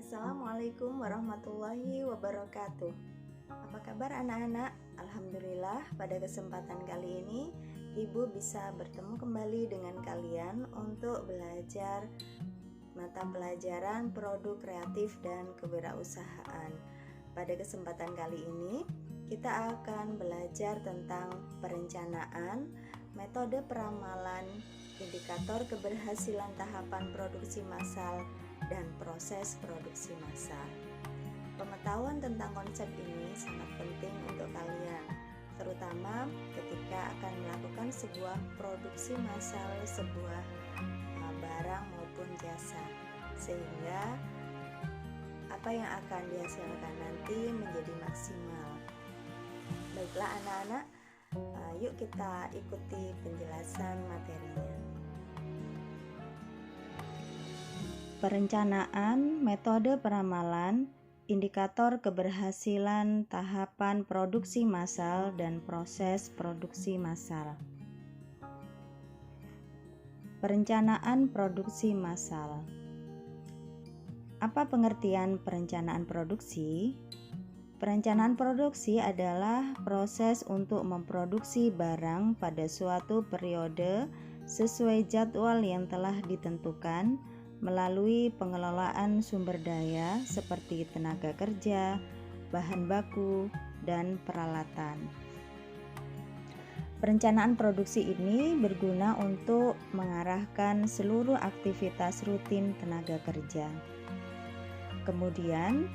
Assalamualaikum warahmatullahi wabarakatuh. Apa kabar anak-anak? Alhamdulillah pada kesempatan kali ini Ibu bisa bertemu kembali dengan kalian untuk belajar mata pelajaran produk kreatif dan kewirausahaan. Pada kesempatan kali ini kita akan belajar tentang perencanaan, metode peramalan, indikator keberhasilan tahapan produksi massal, dan proses produksi massal. Pengetahuan tentang konsep ini sangat penting untuk kalian, terutama ketika akan melakukan sebuah produksi massal sebuah barang maupun jasa, sehingga apa yang akan dihasilkan nanti menjadi maksimal. Baiklah anak-anak, yuk kita ikuti penjelasan materinya. Perencanaan, metode peramalan, indikator keberhasilan tahapan produksi massal dan proses produksi massal. Perencanaan produksi massal. Apa pengertian perencanaan produksi? Perencanaan produksi adalah proses untuk memproduksi barang pada suatu periode sesuai jadwal yang telah ditentukan melalui pengelolaan sumber daya seperti tenaga kerja, bahan baku, dan peralatan. Perencanaan produksi ini berguna untuk mengarahkan seluruh aktivitas rutin tenaga kerja. Kemudian,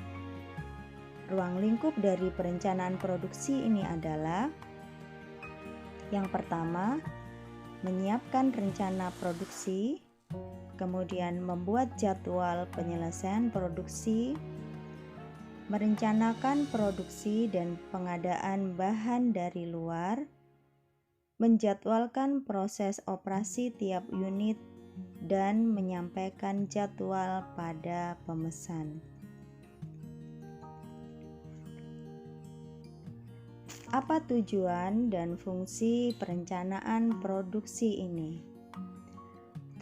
ruang lingkup dari perencanaan produksi ini adalah: yang pertama, menyiapkan rencana produksi, kemudian membuat jadwal penyelesaian produksi, merencanakan produksi dan pengadaan bahan dari luar, menjadwalkan proses operasi tiap unit, dan menyampaikan jadwal pada pemesan. Apa tujuan dan fungsi perencanaan produksi ini?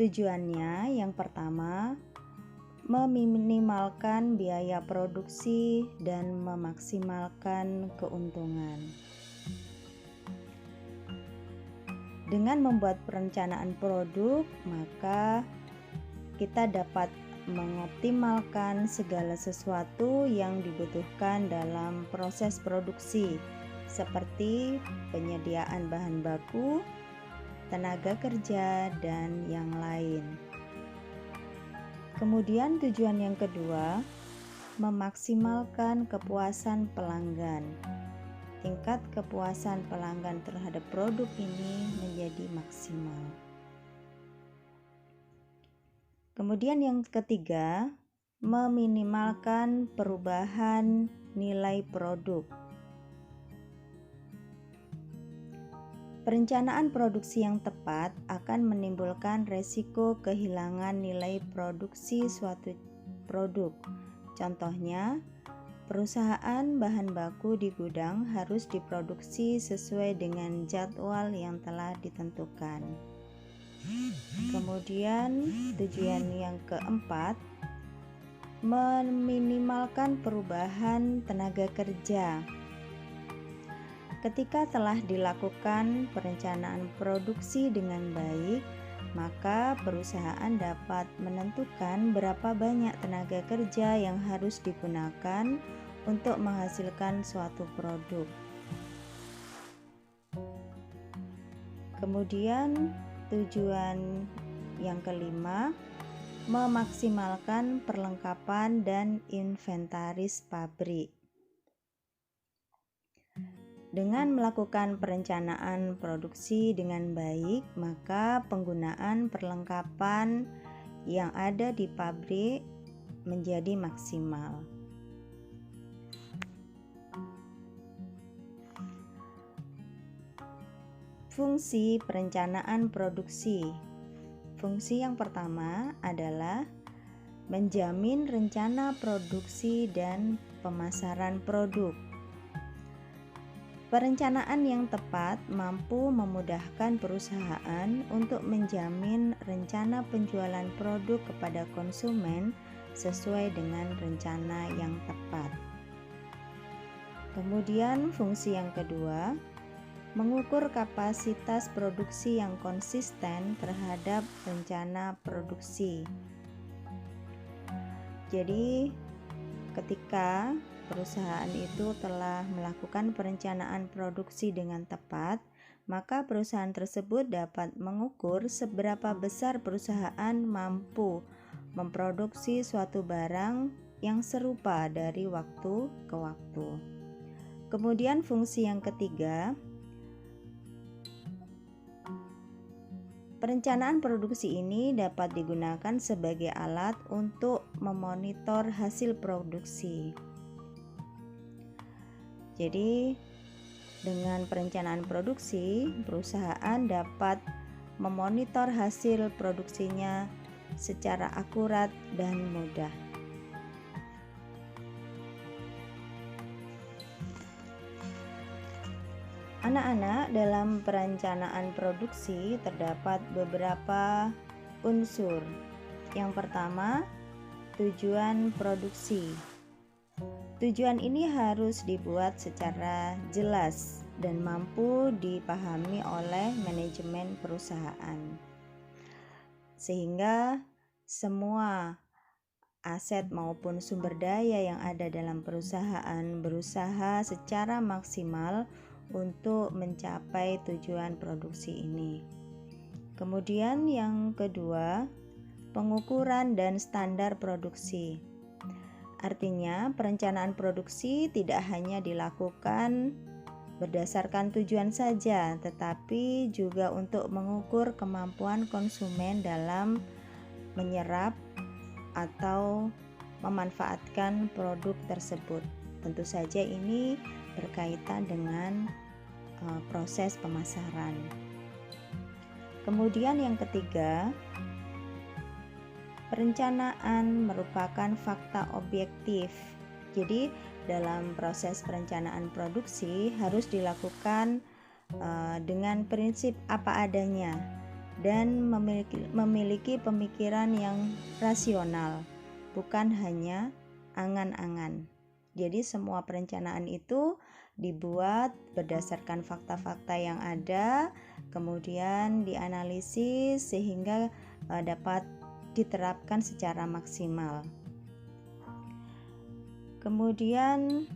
Tujuannya yang pertama, meminimalkan biaya produksi dan memaksimalkan keuntungan. Dengan membuat perencanaan produk, maka kita dapat mengoptimalkan segala sesuatu yang dibutuhkan dalam proses produksi, seperti penyediaan bahan baku, tenaga kerja, dan yang lain. Kemudian tujuan yang kedua, memaksimalkan kepuasan pelanggan. Tingkat kepuasan pelanggan terhadap produk ini menjadi maksimal. Kemudian yang ketiga, meminimalkan perubahan nilai produk. Perencanaan produksi yang tepat akan menimbulkan resiko kehilangan nilai produksi suatu produk. Contohnya, perusahaan bahan baku di gudang harus diproduksi sesuai dengan jadwal yang telah ditentukan. Kemudian, tujuan yang keempat, meminimalkan perubahan tenaga kerja. Ketika telah dilakukan perencanaan produksi dengan baik, maka perusahaan dapat menentukan berapa banyak tenaga kerja yang harus digunakan untuk menghasilkan suatu produk. Kemudian, tujuan yang kelima, memaksimalkan perlengkapan dan inventaris pabrik. Dengan melakukan perencanaan produksi dengan baik, maka penggunaan perlengkapan yang ada di pabrik menjadi maksimal. Fungsi perencanaan produksi. Fungsi yang pertama adalah menjamin rencana produksi dan pemasaran produk. Perencanaan yang tepat mampu memudahkan perusahaan untuk menjamin rencana penjualan produk kepada konsumen sesuai dengan rencana yang tepat. Kemudian fungsi yang kedua, mengukur kapasitas produksi yang konsisten terhadap rencana produksi. Jadi, ketika perusahaan itu telah melakukan perencanaan produksi dengan tepat, maka perusahaan tersebut dapat mengukur seberapa besar perusahaan mampu memproduksi suatu barang yang serupa dari waktu ke waktu. Kemudian fungsi yang ketiga, perencanaan produksi ini dapat digunakan sebagai alat untuk memonitor hasil produksi. Jadi, dengan perencanaan produksi, perusahaan dapat memonitor hasil produksinya secara akurat dan mudah. Anak-anak, dalam perencanaan produksi terdapat beberapa unsur. Yang pertama, tujuan produksi. Tujuan ini harus dibuat secara jelas dan mampu dipahami oleh manajemen perusahaan, sehingga semua aset maupun sumber daya yang ada dalam perusahaan berusaha secara maksimal untuk mencapai tujuan produksi ini. Kemudian yang kedua, pengukuran dan standar produksi. Artinya, perencanaan produksi tidak hanya dilakukan berdasarkan tujuan saja, tetapi juga untuk mengukur kemampuan konsumen dalam menyerap atau memanfaatkan produk tersebut. Tentu saja ini berkaitan dengan proses pemasaran. Kemudian yang ketiga, perencanaan merupakan fakta objektif. Jadi dalam proses perencanaan produksi harus dilakukan dengan prinsip apa adanya dan memiliki pemikiran yang rasional, bukan hanya angan-angan. Jadi semua perencanaan itu dibuat berdasarkan fakta-fakta yang ada, kemudian dianalisis sehingga dapat diterapkan secara maksimal. Kemudian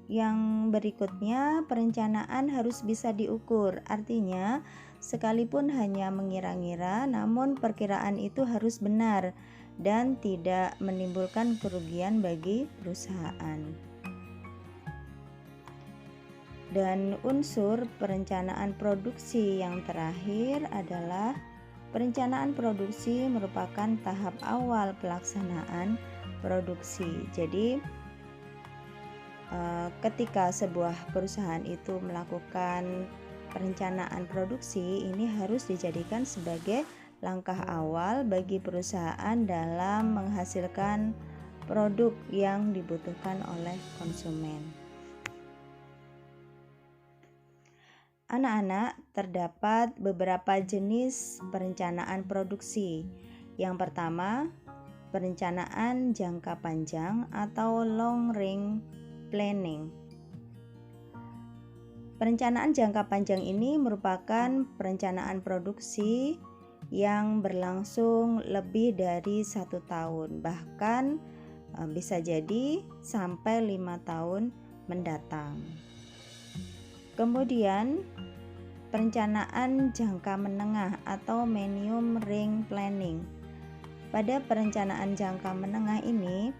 yang berikutnya, perencanaan harus bisa diukur. Artinya, sekalipun hanya mengira-ngira, namun perkiraan itu harus benar dan tidak menimbulkan kerugian bagi perusahaan. Dan unsur perencanaan produksi yang terakhir adalah perencanaan produksi merupakan tahap awal pelaksanaan produksi. Jadi, ketika sebuah perusahaan itu melakukan perencanaan produksi, ini harus dijadikan sebagai langkah awal bagi perusahaan dalam menghasilkan produk yang dibutuhkan oleh konsumen. Anak-anak, terdapat beberapa jenis perencanaan produksi. Yang pertama, perencanaan jangka panjang atau long range planning. Perencanaan jangka panjang ini merupakan perencanaan produksi yang berlangsung lebih dari 1 tahun, bahkan bisa jadi sampai 5 tahun mendatang. Kemudian perencanaan jangka menengah atau medium range planning. Pada perencanaan jangka menengah ini,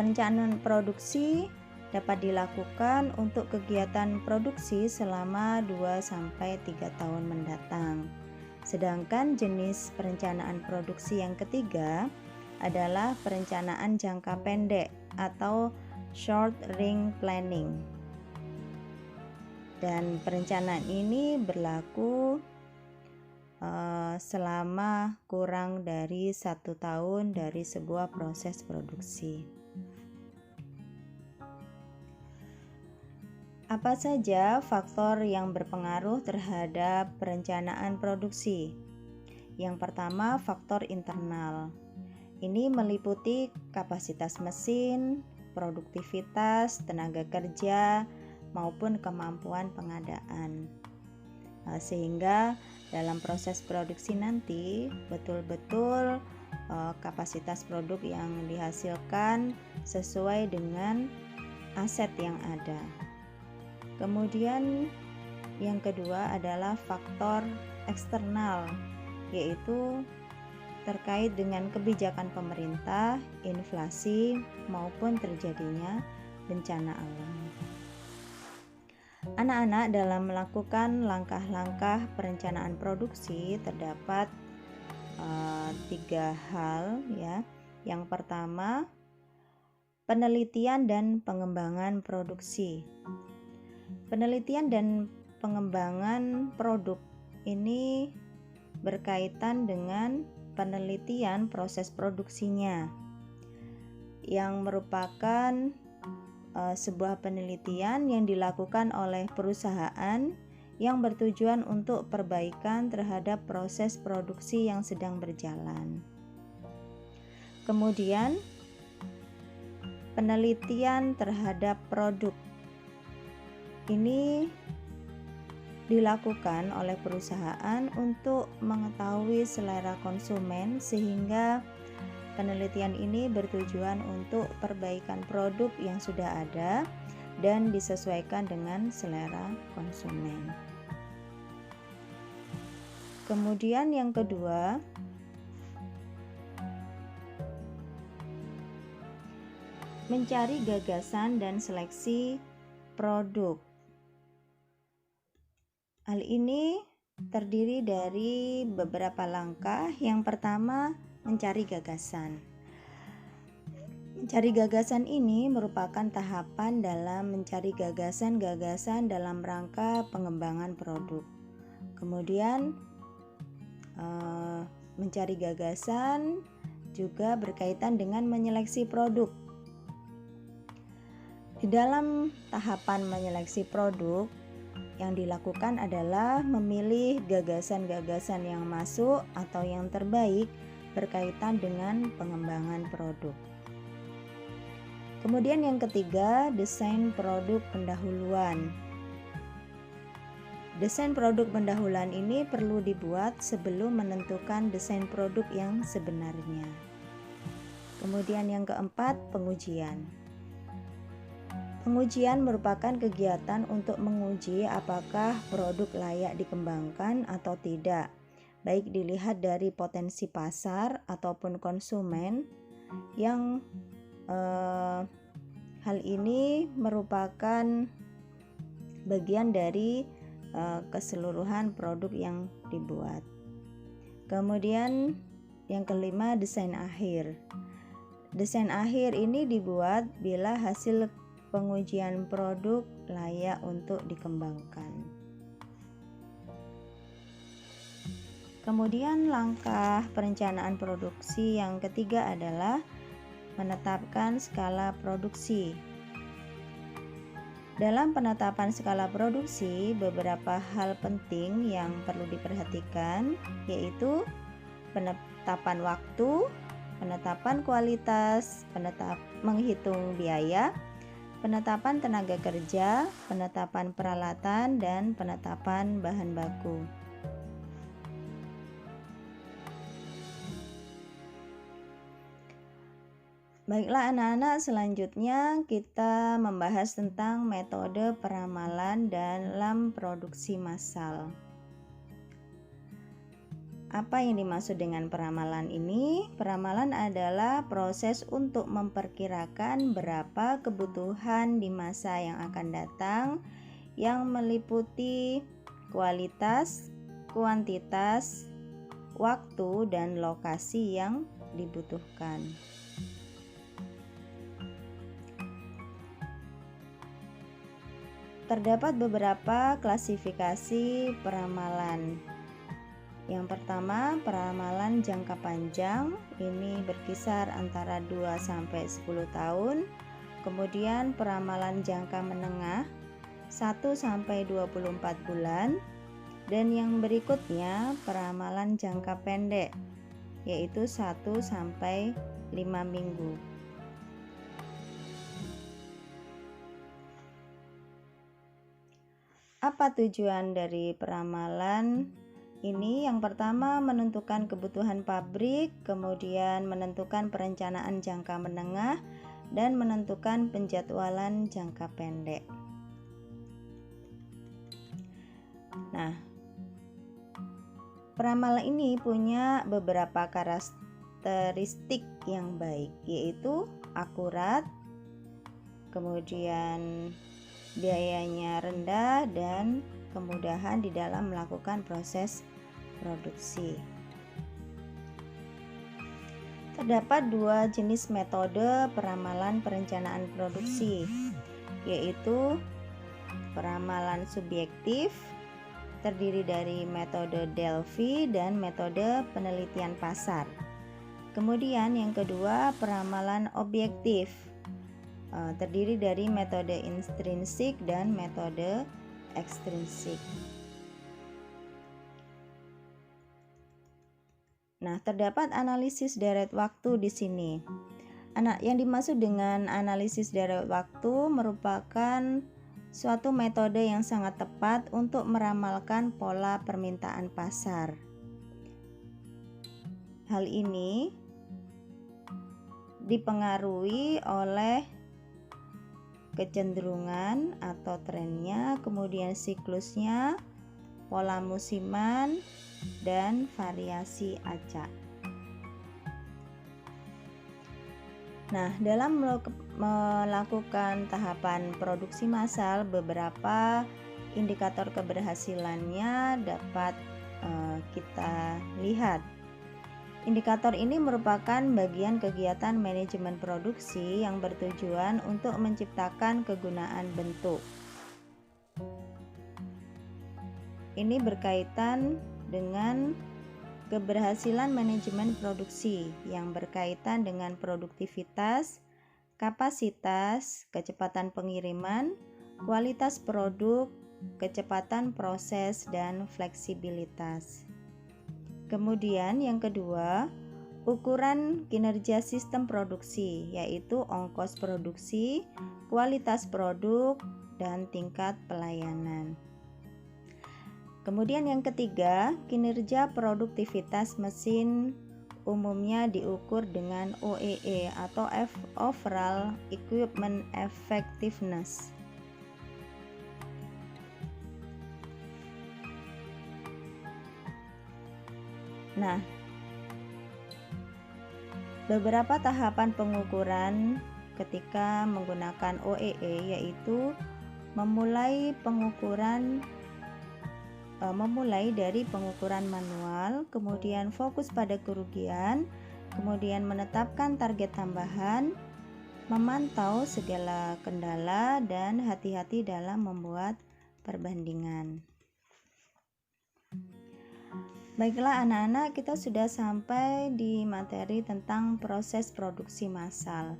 perencanaan produksi dapat dilakukan untuk kegiatan produksi selama 2-3 tahun mendatang. Sedangkan jenis perencanaan produksi yang ketiga adalah perencanaan jangka pendek atau short range planning. Dan perencanaan ini berlaku selama kurang dari 1 tahun dari sebuah proses produksi. Apa saja faktor yang berpengaruh terhadap perencanaan produksi? Yang pertama, faktor internal. Ini meliputi kapasitas mesin, produktivitas, tenaga kerja, maupun kemampuan pengadaan. Sehingga dalam proses produksi nanti betul-betul kapasitas produk yang dihasilkan sesuai dengan aset yang ada. Kemudian yang kedua adalah faktor eksternal, yaitu terkait dengan kebijakan pemerintah, inflasi, maupun terjadinya bencana alam. Anak-anak dalam melakukan langkah-langkah perencanaan produksi terdapat 3 hal ya. Yang pertama, penelitian dan pengembangan produksi. Penelitian dan pengembangan produk ini berkaitan dengan penelitian proses produksinya, yang merupakan sebuah penelitian yang dilakukan oleh perusahaan yang bertujuan untuk perbaikan terhadap proses produksi yang sedang berjalan. Kemudian, penelitian terhadap produk ini dilakukan oleh perusahaan untuk mengetahui selera konsumen, sehingga penelitian ini bertujuan untuk perbaikan produk yang sudah ada dan disesuaikan dengan selera konsumen. Kemudian yang kedua, mencari gagasan dan seleksi produk. Hal ini terdiri dari beberapa langkah. Yang pertama, mencari gagasan. Mencari gagasan ini merupakan tahapan dalam mencari gagasan-gagasan dalam rangka pengembangan produk. Kemudian mencari gagasan juga berkaitan dengan menyeleksi produk. Di dalam tahapan menyeleksi produk, yang dilakukan adalah memilih gagasan-gagasan yang masuk atau yang terbaik berkaitan dengan pengembangan produk. Kemudian yang ketiga, desain produk pendahuluan. Desain produk pendahuluan ini perlu dibuat sebelum menentukan desain produk yang sebenarnya. Kemudian yang keempat, pengujian. Pengujian merupakan kegiatan untuk menguji apakah produk layak dikembangkan atau tidak, baik dilihat dari potensi pasar ataupun konsumen, yang hal ini merupakan bagian dari keseluruhan produk yang dibuat. Kemudian yang kelima, desain akhir. Desain akhir ini dibuat bila hasil pengujian produk layak untuk dikembangkan. Kemudian langkah perencanaan produksi yang ketiga adalah menetapkan skala produksi. Dalam penetapan skala produksi, beberapa hal penting yang perlu diperhatikan, yaitu penetapan waktu, penetapan kualitas, menghitung biaya, penetapan tenaga kerja, penetapan peralatan, dan penetapan bahan baku. Baiklah anak-anak, selanjutnya kita membahas tentang metode peramalan dalam produksi massal. Apa yang dimaksud dengan peramalan ini? Peramalan adalah proses untuk memperkirakan berapa kebutuhan di masa yang akan datang, yang meliputi kualitas, kuantitas, waktu, dan lokasi yang dibutuhkan. Terdapat beberapa klasifikasi peramalan. Yang pertama, peramalan jangka panjang, ini berkisar antara 2-10 tahun. Kemudian peramalan jangka menengah 1-24 bulan. Dan yang berikutnya, peramalan jangka pendek yaitu 1 sampai 5 minggu. Apa tujuan dari peramalan ini? Yang pertama, menentukan kebutuhan pabrik, kemudian menentukan perencanaan jangka menengah, dan menentukan penjadwalan jangka pendek. Nah, peramalan ini punya beberapa karakteristik yang baik, yaitu akurat, kemudian biayanya rendah, dan kemudahan di dalam melakukan proses produksi. Terdapat 2 jenis metode peramalan perencanaan produksi, yaitu peramalan subjektif terdiri dari metode Delphi dan metode penelitian pasar. Kemudian yang kedua, peramalan objektif terdiri dari metode intrinsik dan metode ekstrinsik. Nah, terdapat analisis deret waktu di sini. Yang dimaksud dengan analisis deret waktu merupakan suatu metode yang sangat tepat untuk meramalkan pola permintaan pasar. Hal ini dipengaruhi oleh kecenderungan atau trennya, kemudian siklusnya, pola musiman, dan variasi acak. Nah, dalam melakukan tahapan produksi massal, beberapa indikator keberhasilannya dapat kita lihat. Indikator ini merupakan bagian kegiatan manajemen produksi yang bertujuan untuk menciptakan kegunaan bentuk. Ini berkaitan dengan keberhasilan manajemen produksi yang berkaitan dengan produktivitas, kapasitas, kecepatan pengiriman, kualitas produk, kecepatan proses, dan fleksibilitas. Kemudian yang kedua, ukuran kinerja sistem produksi, yaitu ongkos produksi, kualitas produk, dan tingkat pelayanan. Kemudian yang ketiga, kinerja produktivitas mesin umumnya diukur dengan OEE atau Overall Equipment Effectiveness. Nah, beberapa tahapan pengukuran ketika menggunakan OEE yaitu memulai dari pengukuran manual, kemudian fokus pada kerugian, kemudian menetapkan target tambahan, memantau segala kendala, dan hati-hati dalam membuat perbandingan. Baiklah anak-anak, kita sudah sampai di materi tentang proses produksi massal.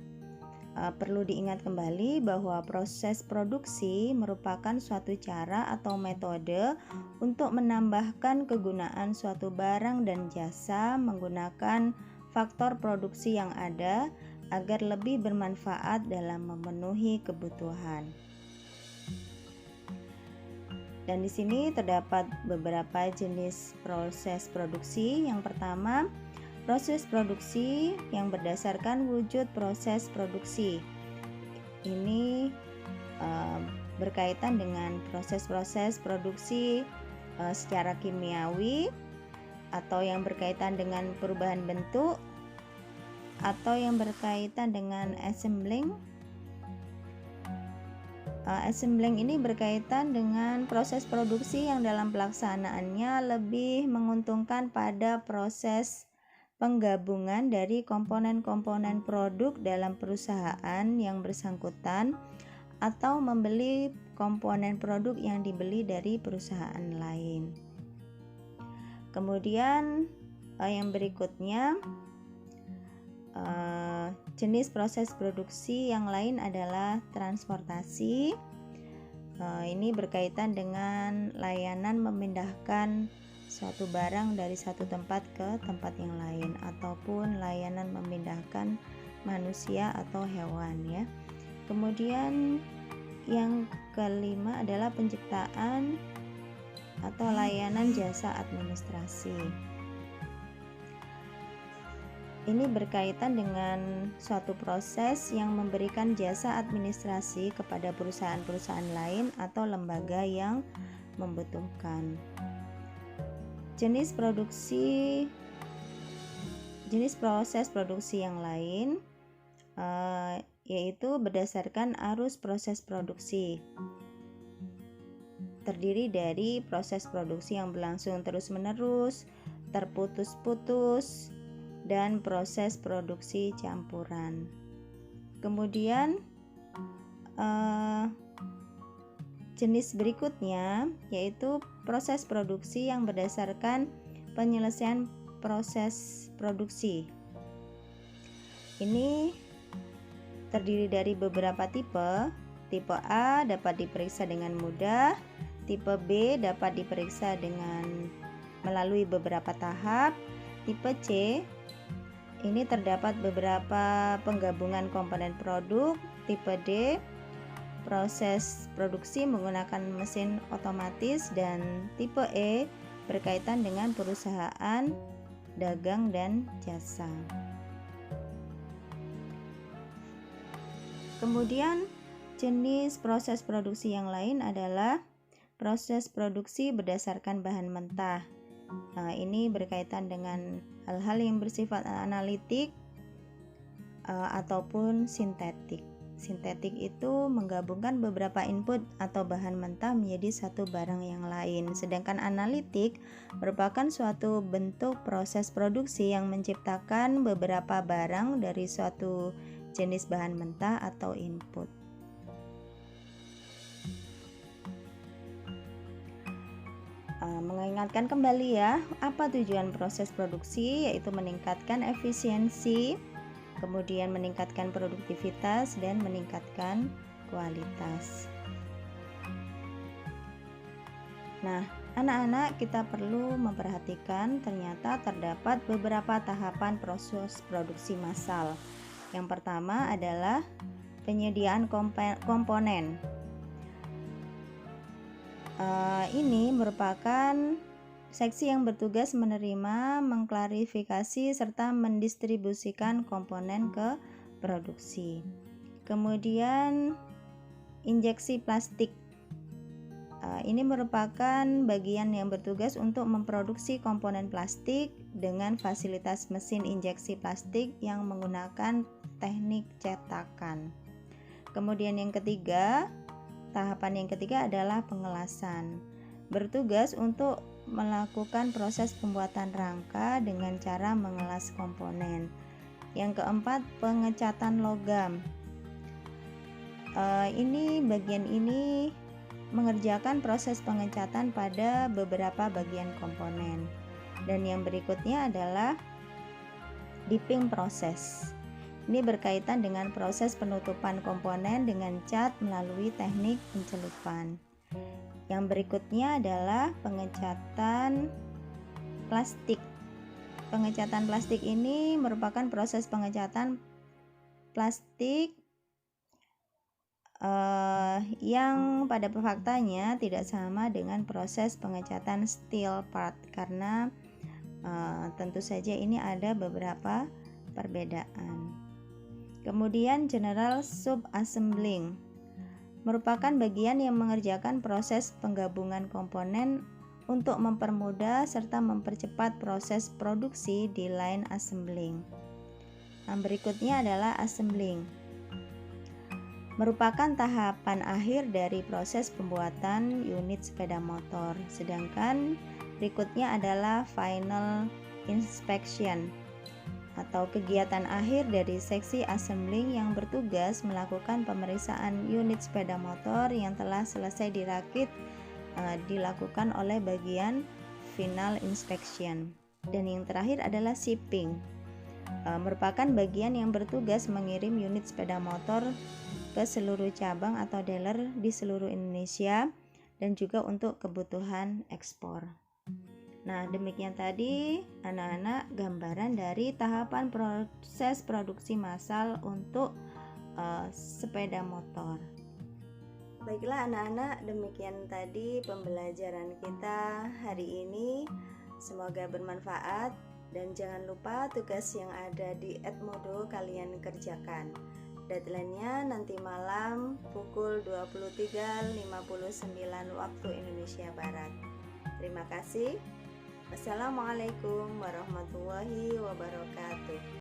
Perlu diingat kembali bahwa proses produksi merupakan suatu cara atau metode untuk menambahkan kegunaan suatu barang dan jasa menggunakan faktor produksi yang ada agar lebih bermanfaat dalam memenuhi kebutuhan. Dan di sini terdapat beberapa jenis proses produksi. Yang pertama, proses produksi yang berdasarkan wujud proses produksi. Ini berkaitan dengan proses-proses produksi secara kimiawi, atau yang berkaitan dengan perubahan bentuk, atau yang berkaitan dengan assembling. Assembling ini berkaitan dengan proses produksi yang dalam pelaksanaannya lebih menguntungkan pada proses penggabungan dari komponen-komponen produk dalam perusahaan yang bersangkutan atau membeli komponen produk yang dibeli dari perusahaan lain. Kemudian yang berikutnya, jenis proses produksi yang lain adalah transportasi. Ini berkaitan dengan layanan memindahkan suatu barang dari satu tempat ke tempat yang lain, ataupun layanan memindahkan manusia atau hewan ya. Kemudian yang kelima adalah penciptaan atau layanan jasa administrasi. Ini berkaitan dengan suatu proses yang memberikan jasa administrasi kepada perusahaan-perusahaan lain atau lembaga yang membutuhkan. Jenis proses produksi yang lain yaitu berdasarkan arus proses produksi. Terdiri dari proses produksi yang berlangsung terus-menerus, terputus-putus, dan proses produksi campuran. Kemudian jenis berikutnya yaitu proses produksi yang berdasarkan penyelesaian proses produksi. Ini terdiri dari beberapa tipe. Tipe A dapat diperiksa dengan mudah, tipe B dapat diperiksa dengan melalui beberapa tahap, tipe C ini terdapat beberapa penggabungan komponen produk, tipe D proses produksi menggunakan mesin otomatis, dan tipe E berkaitan dengan perusahaan dagang dan jasa. Kemudian jenis proses produksi yang lain adalah proses produksi berdasarkan bahan mentah. Ini berkaitan dengan hal-hal yang bersifat analitik ataupun sintetik. Sintetik itu menggabungkan beberapa input atau bahan mentah menjadi satu barang yang lain. Sedangkan analitik merupakan suatu bentuk proses produksi yang menciptakan beberapa barang dari suatu jenis bahan mentah atau input. Mengingatkan kembali ya, apa tujuan proses produksi, yaitu meningkatkan efisiensi, kemudian meningkatkan produktivitas, dan meningkatkan kualitas. Nah, anak-anak, kita perlu memperhatikan ternyata terdapat beberapa tahapan proses produksi massal. Yang pertama adalah penyediaan komponen. Ini merupakan seksi yang bertugas menerima, mengklarifikasi, serta mendistribusikan komponen ke produksi. Kemudian injeksi plastik. Ini merupakan bagian yang bertugas untuk memproduksi komponen plastik dengan fasilitas mesin injeksi plastik yang menggunakan teknik cetakan. Kemudian tahapan yang ketiga adalah pengelasan. Bertugas untuk melakukan proses pembuatan rangka dengan cara mengelas komponen. Yang keempat, pengecatan logam. Bagian ini mengerjakan proses pengecatan pada beberapa bagian komponen. Dan yang berikutnya adalah dipping proses. Ini berkaitan dengan proses penutupan komponen dengan cat melalui teknik pencelupan. Yang berikutnya adalah pengecatan plastik. Pengecatan plastik ini merupakan proses pengecatan plastik yang pada faktanya tidak sama dengan proses pengecatan steel part, karena tentu saja ini ada beberapa perbedaan. Kemudian general subassembling merupakan bagian yang mengerjakan proses penggabungan komponen untuk mempermudah serta mempercepat proses produksi di line assembling. Berikutnya adalah assembling. Merupakan tahapan akhir dari proses pembuatan unit sepeda motor. Sedangkan berikutnya adalah final inspection atau kegiatan akhir dari seksi assembling yang bertugas melakukan pemeriksaan unit sepeda motor yang telah selesai dirakit, dilakukan oleh bagian final inspection. Dan yang terakhir adalah shipping. Merupakan bagian yang bertugas mengirim unit sepeda motor ke seluruh cabang atau dealer di seluruh Indonesia dan juga untuk kebutuhan ekspor. Nah, demikian tadi anak-anak gambaran dari tahapan proses produksi massal untuk sepeda motor. Baiklah anak-anak, demikian tadi pembelajaran kita hari ini. Semoga bermanfaat dan jangan lupa tugas yang ada di Edmodo kalian kerjakan. Deadline-nya nanti malam pukul 23.59 waktu Indonesia Barat. Terima kasih. Wassalamualaikum warahmatullahi wabarakatuh.